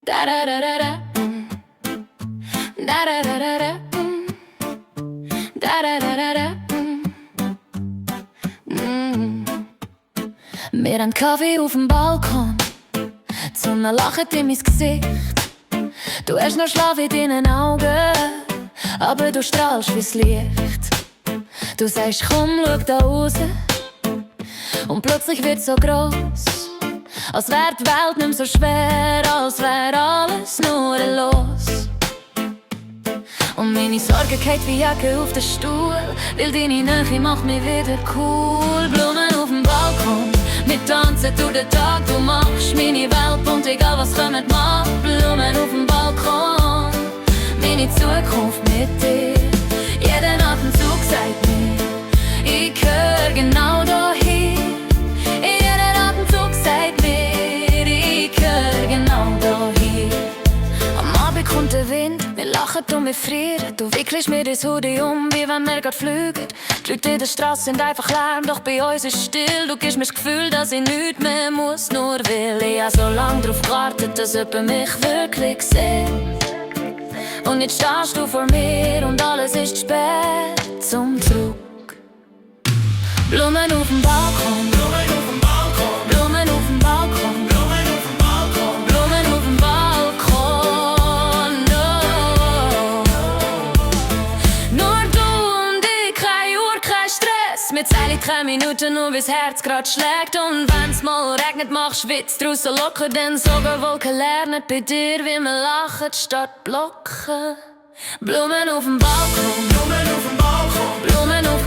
Da da da da da. Da da da da da. Da da da da da. Wir haben Kaffee auf dem Balkon, die Sonne lacht in mein Gesicht. Du hast noch Schlaf in deinen Augen, aber du strahlst wie's Licht. Du sagst, komm, schau da raus. Und plötzlich wird's so gross, als wär die Welt nicht mehr so schwer, als wär alles nur los. Und meine Sorgen fallen wie Jacke auf den Stuhl, weil deine Nähe macht mich wieder cool. Blumen auf dem Balkon, wir tanzen durch den Tag. Du machst meine Welt bunt, egal was kommt, mach. Blumen auf dem Balkon, meine Zukunft mit dir. Jeden Atemzug sagt mir, ich gehör genau dahin. Jeden Atemzug sagt mir, ich gehör genau dahin. Am Abend kommt der Wind, wir lachen und wir frieren. Du wickelst mir das Hoodie wie wenn wir grad fliegen. Die Leute in der Straße sind einfach Lärm, doch bei uns ist still. Du gibst mir das Gefühl, dass ich nichts mehr muss, nur will. Ich hab so lange drauf gewartet, dass jemand mich wirklich sieht. Und jetzt stehst du vor mir und alles ist spät zum Zug. Blumen auf dem Balkon, Blumen auf dem Balkon, Blumen auf dem Balkon, Blumen auf dem Balkon, Blumen auf dem Balkon, no. Nur du und ich, kein Uhr, kein Stress. Wir zählen 3 Minuten, nur bis Herz grad schlägt. Und wenn's mal regnet, machst Witz draus so locker. Denn sogar Wolken lernen bei dir, wie man lacht statt blocken. Blumen auf dem Balkon, Blumen auf dem Balkon, Blumen auf